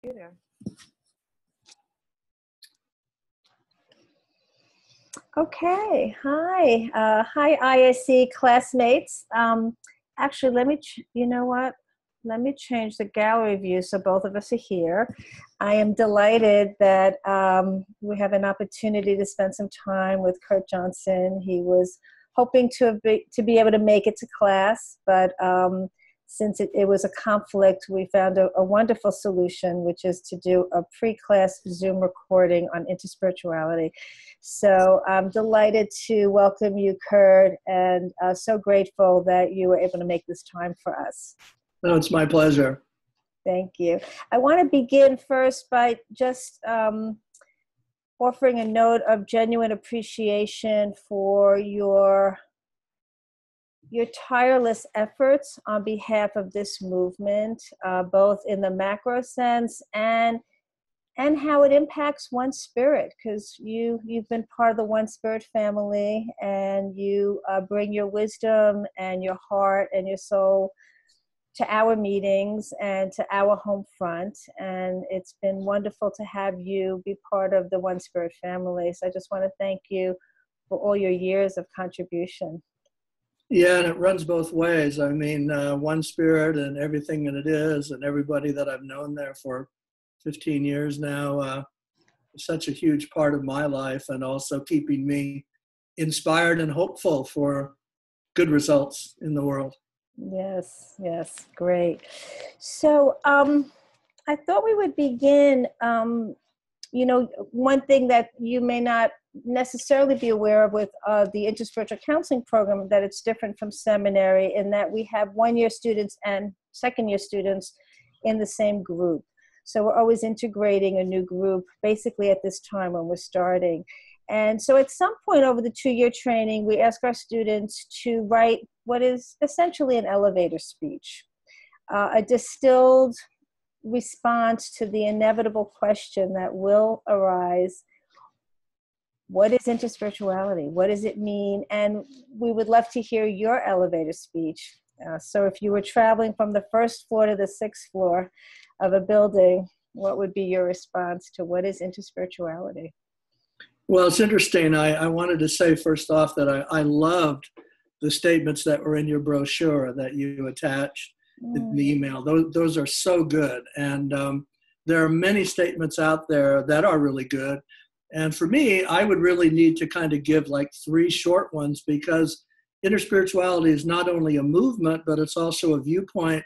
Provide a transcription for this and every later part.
Computer. Okay, hi. Hi, ISC classmates. Actually, you know what? Let me change the gallery view so both of us are here. I am delighted that we have an opportunity to spend some time with Kurt Johnson. He was hoping to be able to make it to class, but since it was a conflict, we found a wonderful solution, which is to do a pre-class Zoom recording on interspirituality. So I'm delighted to welcome you, Kurt, and so grateful that you were able to make this time for us. No, it's my pleasure. Thank you. I want to begin first by just offering a note of genuine appreciation for your tireless efforts on behalf of this movement, both in the macro sense and how it impacts One Spirit, because you've been part of the One Spirit family, and you bring your wisdom and your heart and your soul to our meetings and to our home front. And it's been wonderful to have you be part of the One Spirit family. So I just want to thank you for all your years of contribution. Yeah, and it runs both ways. I mean, One Spirit and everything that it is, and everybody that I've known there for 15 years now, such a huge part of my life, and also keeping me inspired and hopeful for good results in the world. Yes, great. So I thought we would begin, one thing that you may not necessarily be aware of with the Interspiritual Counseling Program, that it's different from seminary in that we have one-year students and second-year students in the same group. So we're always integrating a new group basically at this time when we're starting. And so at some point over the 2-year training, we ask our students to write what is essentially an elevator speech, a distilled response to the inevitable question that will arise: what is interspirituality? What does it mean? And we would love to hear your elevator speech. So if you were traveling from the first floor to the 6th floor of a building, what would be your response to what is interspirituality? Well, it's interesting. I wanted to say first off that I loved the statements that were in your brochure that you attached in the email. Those are so good. And there are many statements out there that are really good. And for me, I would really need to kind of give like 3 short ones, because interspirituality is not only a movement, but it's also a viewpoint,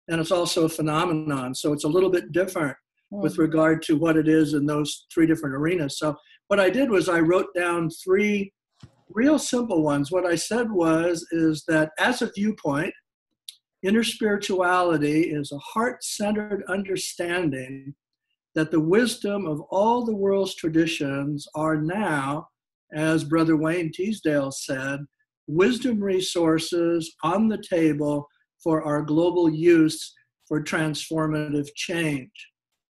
and it's also a phenomenon. So it's a little bit different with regard to what it is in those 3 different arenas. So what I did was I wrote down 3 real simple ones. What I said is that as a viewpoint, interspirituality is a heart-centered understanding that the wisdom of all the world's traditions are now, as Brother Wayne Teasdale said, wisdom resources on the table for our global use for transformative change.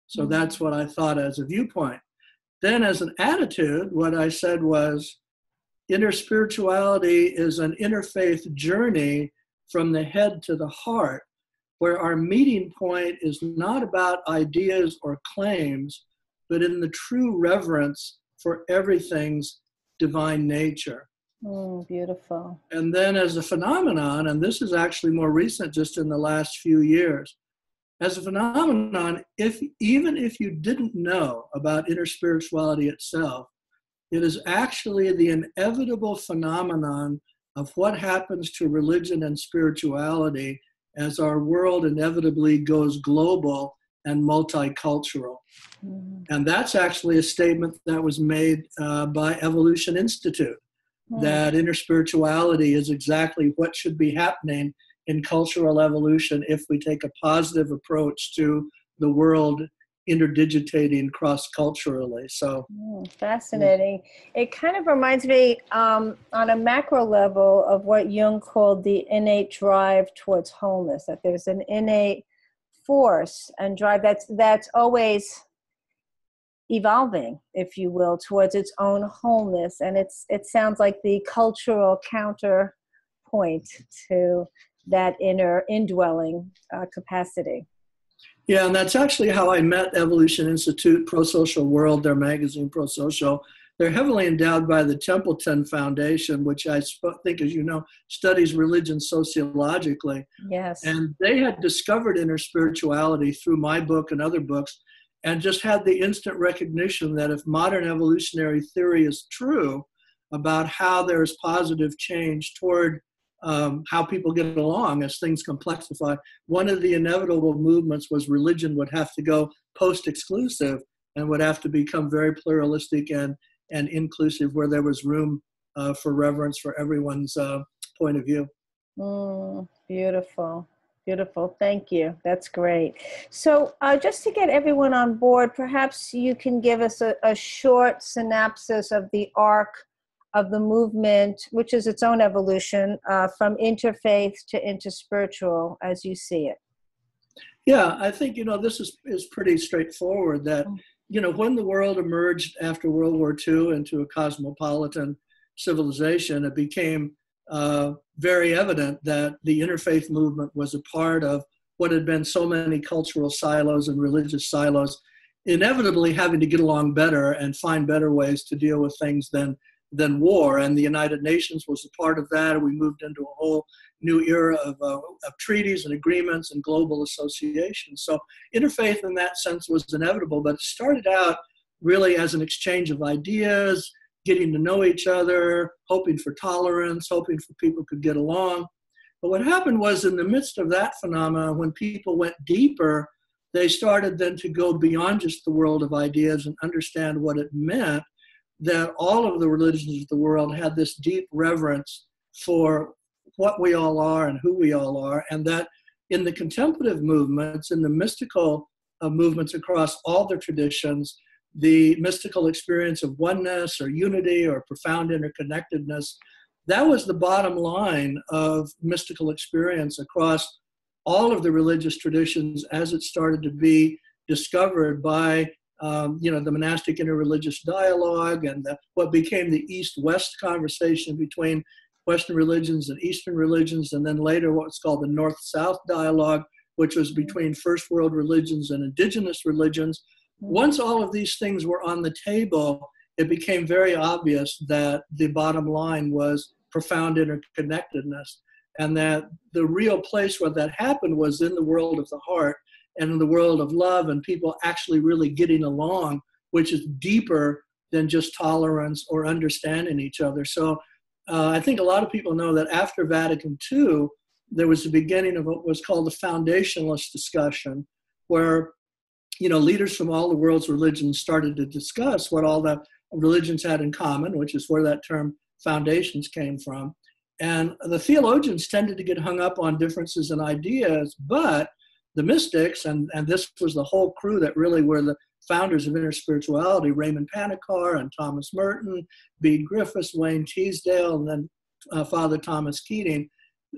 So that's what I thought as a viewpoint. Then as an attitude, what I said was, interspirituality is an interfaith journey from the head to the heart, where our meeting point is not about ideas or claims, but in the true reverence for everything's divine nature. Beautiful. And then as a phenomenon, and this is actually more recent, just in the last few years, as a phenomenon, even if you didn't know about interspirituality itself, it is actually the inevitable phenomenon of what happens to religion and spirituality as our world inevitably goes global and multicultural. And that's actually a statement that was made by Evolution Institute, that interspirituality is exactly what should be happening in cultural evolution if we take a positive approach to the world interdigitating cross-culturally. So fascinating. It kind of reminds me on a macro level of what Jung called the innate drive towards wholeness, that there's an innate force and drive that's always evolving, if you will, towards its own wholeness. And it sounds like the cultural counterpoint to that inner indwelling capacity. Yeah, and that's actually how I met Evolution Institute, Pro-Social World, their magazine, Pro-Social. They're heavily endowed by the Templeton Foundation, which I think, as you know, studies religion sociologically. Yes. And they had discovered interspirituality through my book and other books, and just had the instant recognition that if modern evolutionary theory is true about how there's positive change toward how people get along as things complexify, one of the inevitable movements was religion would have to go post-exclusive and would have to become very pluralistic and inclusive, where there was room for reverence for everyone's point of view. Beautiful. Beautiful. Thank you. That's great. So just to get everyone on board, perhaps you can give us a short synopsis of the arc of the movement, which is its own evolution, from interfaith to interspiritual as you see it. Yeah, I think, this is pretty straightforward that, when the world emerged after World War II into a cosmopolitan civilization, it became very evident that the interfaith movement was a part of what had been so many cultural silos and religious silos, inevitably having to get along better and find better ways to deal with things than war. And the United Nations was a part of that. We moved into a whole new era of treaties and agreements and global associations. So interfaith in that sense was inevitable, but it started out really as an exchange of ideas, getting to know each other, hoping for tolerance, hoping for people could get along. But what happened was, in the midst of that phenomena, when people went deeper, they started then to go beyond just the world of ideas and understand what it meant that all of the religions of the world had this deep reverence for what we all are and who we all are, and that in the contemplative movements, in the mystical movements across all the traditions, the mystical experience of oneness or unity or profound interconnectedness, that was the bottom line of mystical experience across all of the religious traditions as it started to be discovered by the monastic interreligious dialogue and what became the East-West conversation between Western religions and Eastern religions, and then later what's called the North-South dialogue, which was between first world religions and indigenous religions. Once all of these things were on the table, it became very obvious that the bottom line was profound interconnectedness, and that the real place where that happened was in the world of the heart and in the world of love and people actually really getting along, which is deeper than just tolerance or understanding each other. So I think a lot of people know that after Vatican II, there was the beginning of what was called the foundationalist discussion, where leaders from all the world's religions started to discuss what all the religions had in common, which is where that term foundations came from. And the theologians tended to get hung up on differences in ideas, but the mystics, and this was the whole crew that really were the founders of interspirituality, Raymond Panikar and Thomas Merton, Bede Griffiths, Wayne Teasdale, and then Father Thomas Keating,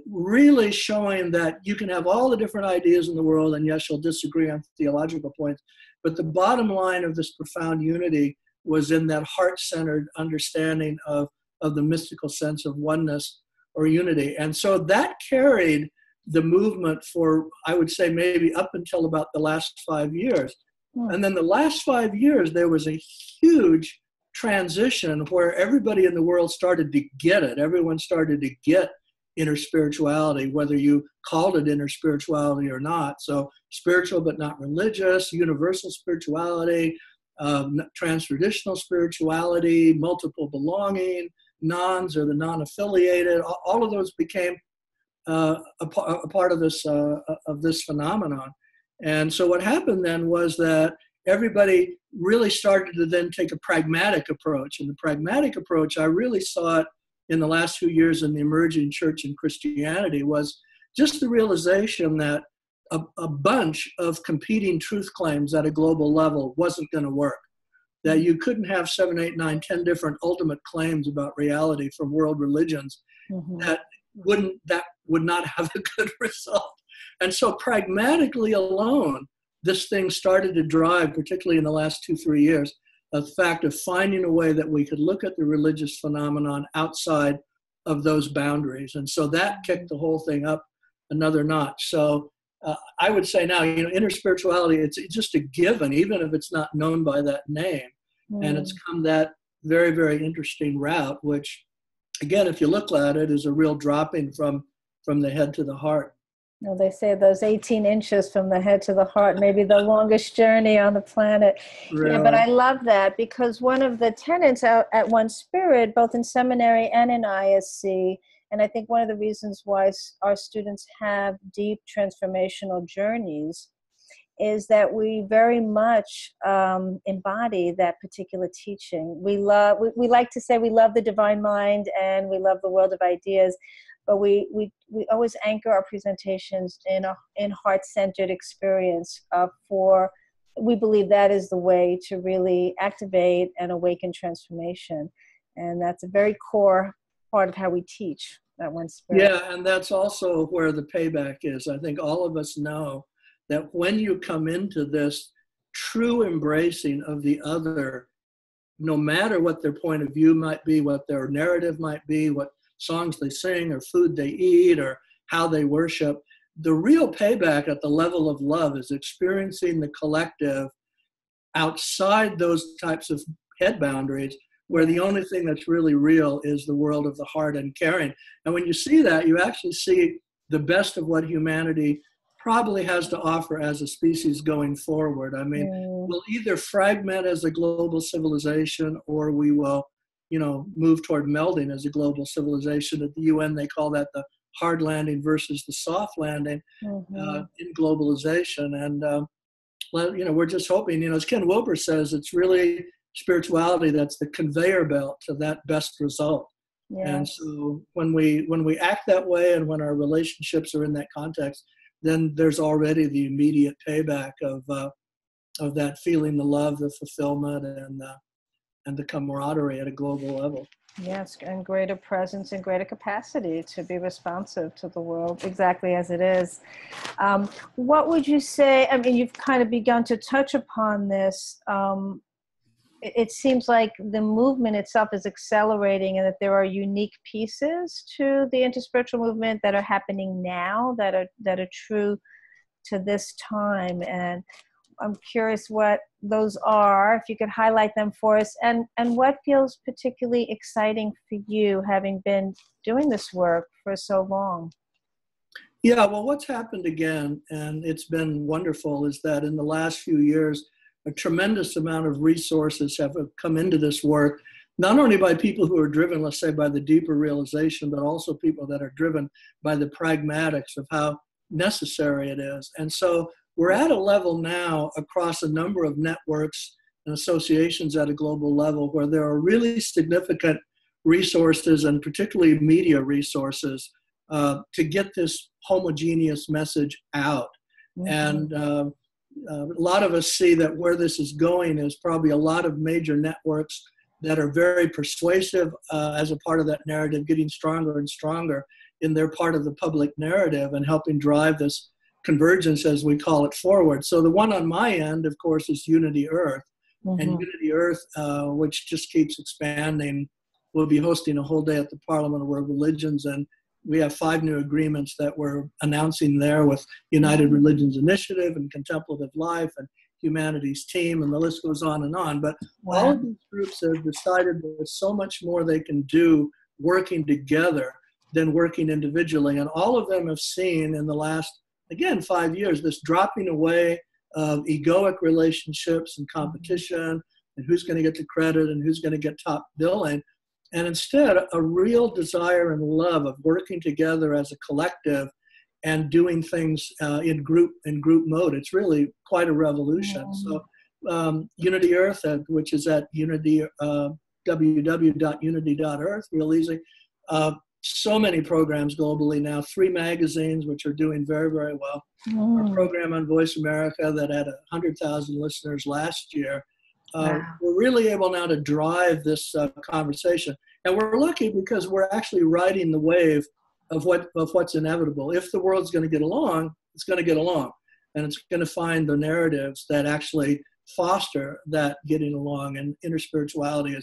really showing that you can have all the different ideas in the world, and yes, you'll disagree on theological points, but the bottom line of this profound unity was in that heart-centered understanding of the mystical sense of oneness or unity. And so that carried the movement for, I would say, maybe up until about the last 5 years. And then the last 5 years, there was a huge transition where everybody in the world started to get it. Everyone started to get interspirituality, whether you called it interspirituality or not. So spiritual but not religious, universal spirituality, trans-traditional spirituality, multiple belonging, nones or the non-affiliated, all of those became a part of this phenomenon. And so what happened then was that everybody really started to then take a pragmatic approach. And the pragmatic approach, I really saw it in the last few years in the emerging church in Christianity, was just the realization that a bunch of competing truth claims at a global level wasn't going to work. That you couldn't have 7, 8, 9, 10 different ultimate claims about reality from world religions that would not have a good result. And so pragmatically alone, this thing started to drive, particularly in the last 2-3 years, the fact of finding a way that we could look at the religious phenomenon outside of those boundaries. And so that kicked the whole thing up another notch. So I would say now, interspirituality, it's just a given, even if it's not known by that name. And it's come that very, very interesting route, which, again, if you look at it, is a real dropping from the head to the heart. Well, they say those 18 inches from the head to the heart may be the longest journey on the planet. Really? Yeah, but I love that, because one of the tenets out at One Spirit, both in seminary and in ISC, and I think one of the reasons why our students have deep transformational journeys, is that we very much embody that particular teaching. We like to say we love the divine mind and we love the world of ideas, but we always anchor our presentations in heart-centered experience we believe that is the way to really activate and awaken transformation. And that's a very core part of how we teach at One Spirit. Yeah, and that's also where the payback is. I think all of us know that when you come into this true embracing of the other, no matter what their point of view might be, what their narrative might be, what songs they sing or food they eat or how they worship, the real payback at the level of love is experiencing the collective outside those types of head boundaries, where the only thing that's really real is the world of the heart and caring. And when you see that, you actually see the best of what humanity probably has to offer as a species going forward. I mean, we'll either fragment as a global civilization, or we will, move toward melding as a global civilization. At the UN, they call that the hard landing versus the soft landing in globalization. And, we're just hoping, as Ken Wilber says, it's really spirituality that's the conveyor belt to that best result. Yes. And so when we act that way, and when our relationships are in that context, then there's already the immediate payback of that feeling, the love, the fulfillment, and the camaraderie at a global level. Yes, and greater presence and greater capacity to be responsive to the world exactly as it is. What would you say, I mean, you've kind of begun to touch upon this. It seems like the movement itself is accelerating, and that there are unique pieces to the interspiritual movement that are happening now that are true to this time. And I'm curious what those are, if you could highlight them for us, and what feels particularly exciting for you, having been doing this work for so long. Yeah, well, what's happened again, and it's been wonderful, is that in the last few years, a tremendous amount of resources have come into this work, not only by people who are driven, let's say, by the deeper realization, but also people that are driven by the pragmatics of how necessary it is. And so we're at a level now across a number of networks and associations at a global level where there are really significant resources, and particularly media resources, to get this homogeneous message out. And a lot of us see that where this is going is probably a lot of major networks that are very persuasive as a part of that narrative, getting stronger and stronger in their part of the public narrative and helping drive this convergence, as we call it, forward. So the one on my end, of course, is Unity Earth. And Unity Earth, which just keeps expanding, will be hosting a whole day at the Parliament of World Religions, and we have 5 new agreements that we're announcing there with United Religions Initiative and Contemplative Life and Humanities Team, and the list goes on and on. But all of these groups have decided there's so much more they can do working together than working individually. And all of them have seen in the last, again, 5 years, this dropping away of egoic relationships and competition, and who's going to get the credit and who's going to get top billing. And instead, a real desire and love of working together as a collective and doing things in group mode. It's really quite a revolution. So Unity Earth, which is at www.unity.earth, real easy. So many programs globally now, 3 magazines, which are doing very, very well. Our program on Voice America that had 100,000 listeners last year. We're really able now to drive this conversation. And we're lucky because we're actually riding the wave of what's inevitable. If the world's going to get along, it's going to get along. And it's going to find the narratives that actually foster that getting along. And interspirituality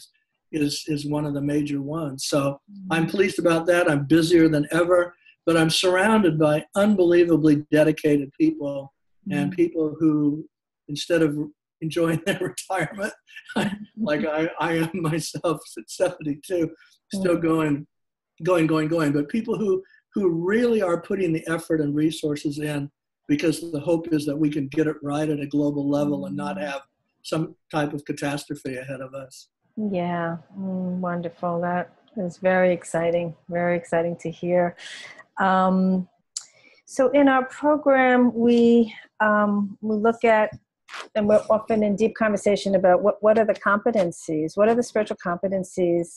is one of the major ones. So I'm pleased about that. I'm busier than ever. but I'm surrounded by unbelievably dedicated people and people who, instead of enjoying their retirement, like I am myself at 72, still going. But people who really are putting the effort and resources in, because the hope is that we can get it right at a global level and not have some type of catastrophe ahead of us. Yeah, wonderful. That is very exciting to hear. So in our program, we look at, and we're often in deep conversation about what are the competencies, what are the spiritual competencies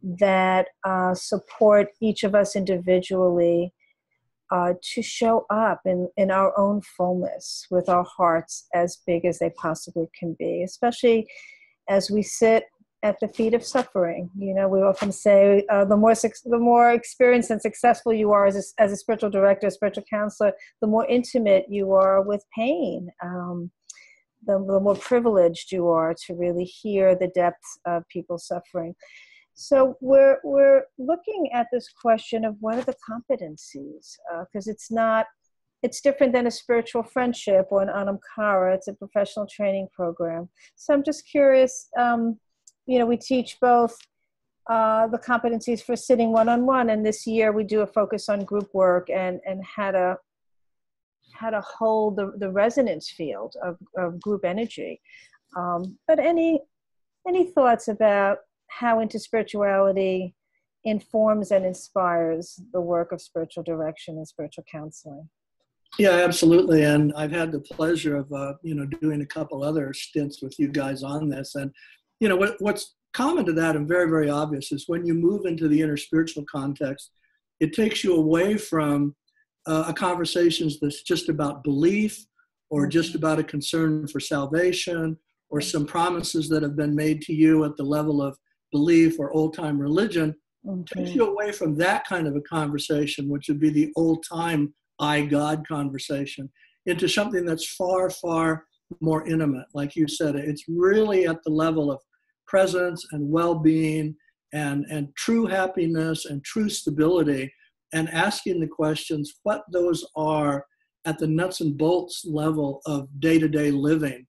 that support each of us individually to show up in our own fullness with our hearts as big as they possibly can be, especially as we sit at the feet of suffering. You know, we often say the more experienced and successful you are as a spiritual director, a spiritual counselor, the more intimate you are with pain. The more privileged you are to really hear the depths of people's suffering. So we're looking at this question of what are the competencies, because it's different than a spiritual friendship or an anamkara. It's a professional training program. So I'm just curious, we teach both the competencies for sitting one-on-one, and this year we do a focus on group work and how to hold the resonance field of group energy. But any thoughts about how interspirituality informs and inspires the work of spiritual direction and spiritual counseling? Yeah, absolutely. And I've had the pleasure of, doing a couple other stints with you guys on this. And, what's common to that and very, very obvious is when you move into the interspiritual context, it takes you away from a conversation that's just about belief or just about a concern for salvation or some promises that have been made to you at the level of belief or old-time religion. Takes you away from that kind of a conversation, which would be the old-time I, God conversation, into something that's far, far more intimate. Like you said, it's really at the level of presence and well-being and true happiness and true stability, and asking the questions, what those are at the nuts and bolts level of day-to-day living,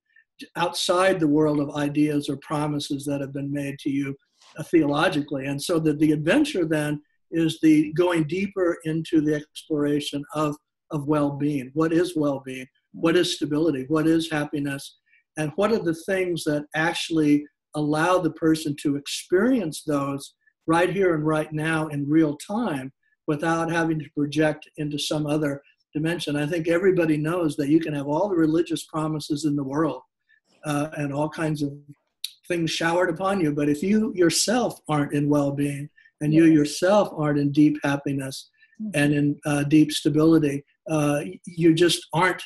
outside the world of ideas or promises that have been made to you theologically. And so that the adventure then is the going deeper into the exploration of well-being. What is well-being? What is stability? What is happiness? And what are the things that actually allow the person to experience those right here and right now in real time without having to project into some other dimension? I think everybody knows that you can have all the religious promises in the world and all kinds of things showered upon you, but if you yourself aren't in well-being and you yourself aren't in deep happiness and in deep stability, you aren't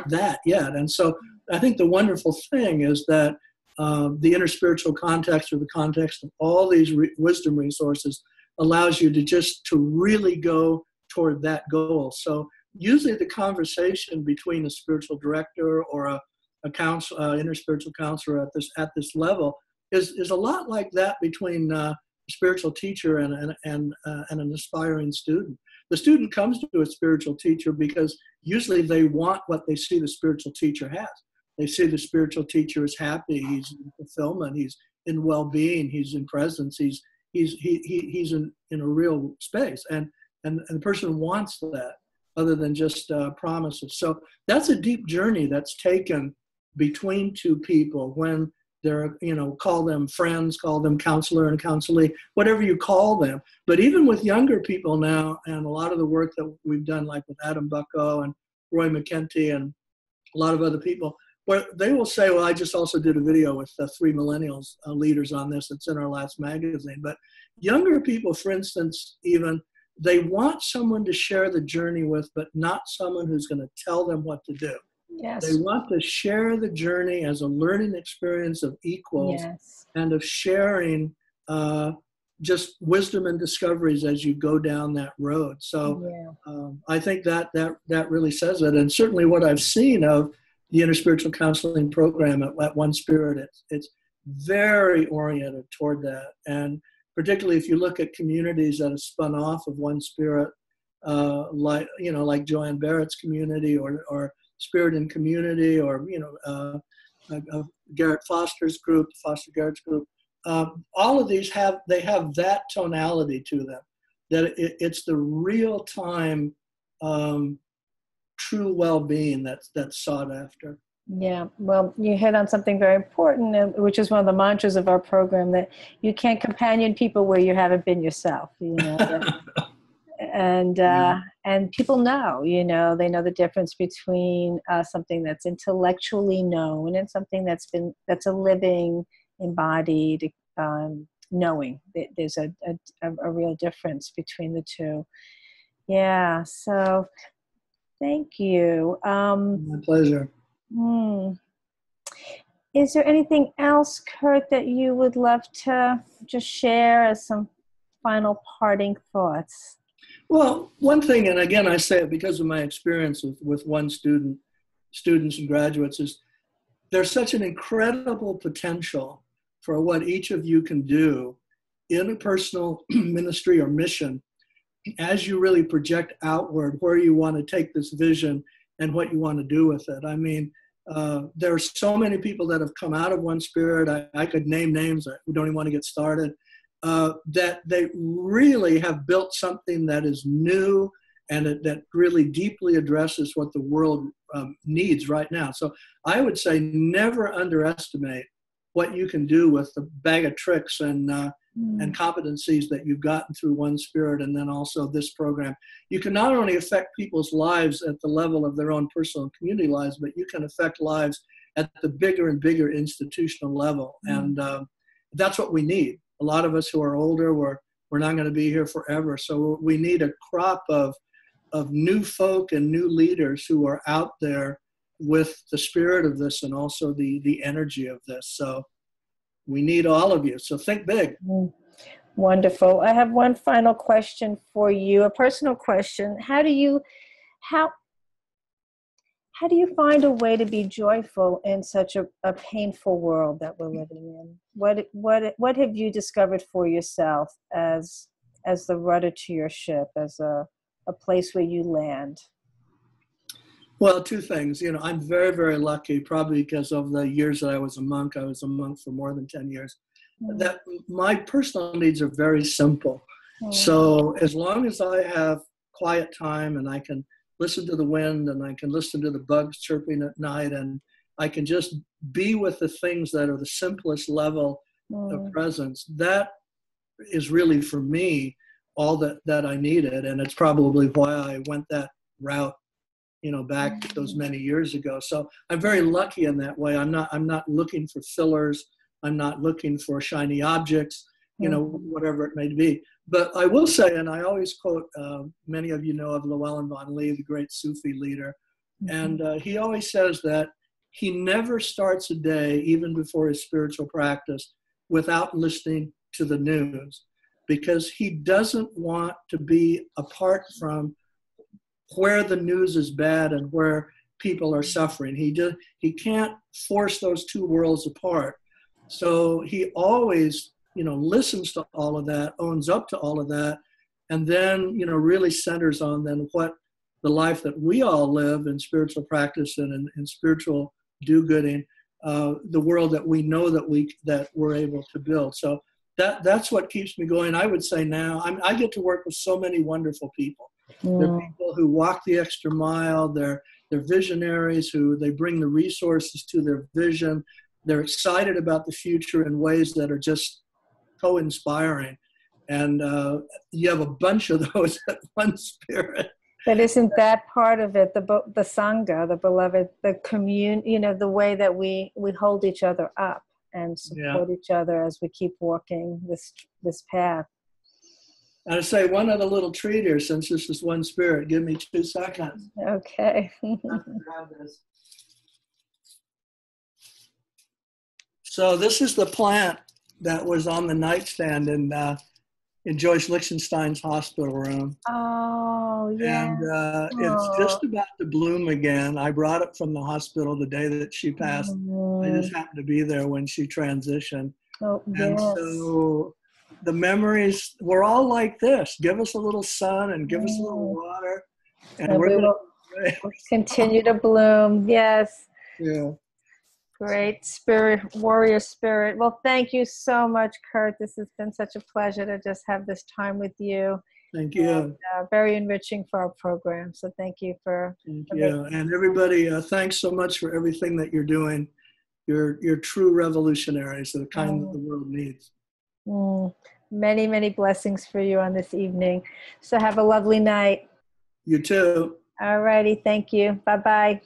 that yet. And so I think the wonderful thing is that the interspiritual context, or the context of all these wisdom resources, allows you to really go toward that goal. So usually the conversation between a spiritual director or a interspiritual counselor at this level is a lot like that between a spiritual teacher and an aspiring student. The student comes to a spiritual teacher because usually they want what they see the spiritual teacher has. They see the spiritual teacher is happy, he's in fulfillment, he's in well-being, he's in presence, he's in a real space, and the person wants that other than just promises. So that's a deep journey that's taken between two people when they're, call them friends, call them counselor and counselee, whatever you call them. But even with younger people now, and a lot of the work that we've done, like with Adam Bucko and Roy McKenty and a lot of other people, where they will say, well, I just also did a video with 3 millennials leaders on this. It's in our last magazine. But younger people, for instance, even, they want someone to share the journey with, but not someone who's going to tell them what to do. Yes. They want to share the journey as a learning experience of equals, and of sharing just wisdom and discoveries as you go down that road. So I think that really says it. And certainly what I've seen of the interspiritual counseling program at One Spirit, it's very oriented toward that. And particularly if you look at communities that have spun off of One Spirit, like, like Joanne Barrett's community, or Spirit in Community, or, Garrett Foster's group, Foster Garrett's group. All of these have that tonality to them, that it's the real time, true well-being that's sought after. Yeah, well, you hit on something very important, which is one of the mantras of our program, that you can't companion people where you haven't been yourself. And people know, they know the difference between something that's intellectually known and something that's a living, embodied knowing. There's a real difference between the two. Yeah, so thank you. My pleasure. Is there anything else, Kurt, that you would love to just share as some final parting thoughts? Well, one thing, and again, I say it because of my experience with students and graduates, is there's such an incredible potential for what each of you can do in a personal ministry or mission as you really project outward where you want to take this vision and what you want to do with it. I mean, there are so many people that have come out of One Spirit. I could name names. We don't even want to get started. That they really have built something that is new and that really deeply addresses what the world needs right now. So I would say never underestimate what you can do with the bag of tricks and competencies that you've gotten through One Spirit, and then also this program. You can not only affect people's lives at the level of their own personal and community lives, but you can affect lives at the bigger and bigger institutional level. And that's what we need. A lot of us who are older, we're not going to be here forever. So we need a crop of new folk and new leaders who are out there with the spirit of this and also the energy of this. So we need all of you. So think big. Wonderful. I have one final question for you, a personal question. How do you find a way to be joyful in such a painful world that we're living in? What have you discovered for yourself as the rudder to your ship, as a place where you land? Well, two things. I'm very, very lucky, probably because of the years that I was a monk. I was a monk for more than 10 years. That my personal needs are very simple. So as long as I have quiet time and I can listen to the wind and I can listen to the bugs chirping at night and I can just be with the things that are the simplest level of presence, that is really for me all that I needed. And it's probably why I went that route, back those many years ago. So I'm very lucky in that way. I'm not looking for fillers. I'm not looking for shiny objects, whatever it may be. But I will say, and I always quote, many of you know of Llewellyn Vaughan-Lee, the great Sufi leader. And he always says that he never starts a day, even before his spiritual practice, without listening to the news, because he doesn't want to be apart from where the news is bad and where people are suffering. He can't force those two worlds apart. So he always, listens to all of that, owns up to all of that, and then, really centers on then what the life that we all live in spiritual practice and in spiritual do-gooding, the world that we know that we're able to build. So that's what keeps me going. I would say now I get to work with so many wonderful people. They're people who walk the extra mile. They're visionaries who they bring the resources to their vision. They're excited about the future in ways that are just so inspiring. And you have a bunch of those at One Spirit. But isn't that part of it, the Sangha, the beloved, the commune, the way that we hold each other up and support each other as we keep walking this path? And I say one other little treat here, since this is One Spirit. Give me 2 seconds. Okay. So this is the plant that was on the nightstand in Joyce Lichtenstein's hospital room. Oh, yeah. And it's just about to bloom again. I brought it from the hospital the day that she passed. I just happened to be there when she transitioned. Oh, yes. And so the memories, we're all like this. Give us a little sun and give us a little water, and And we're we going will to continue to bloom. Yes. yeah. Great spirit, warrior spirit. Well, thank you so much, Kurt. This has been such a pleasure to just have this time with you. Thank you. And, very enriching for our program. So thank you for. Thank you. And everybody, thanks so much for everything that you're doing. You're true revolutionaries, the kind that the world needs. Many, many blessings for you on this evening. So have a lovely night. You too. All righty. Thank you. Bye-bye.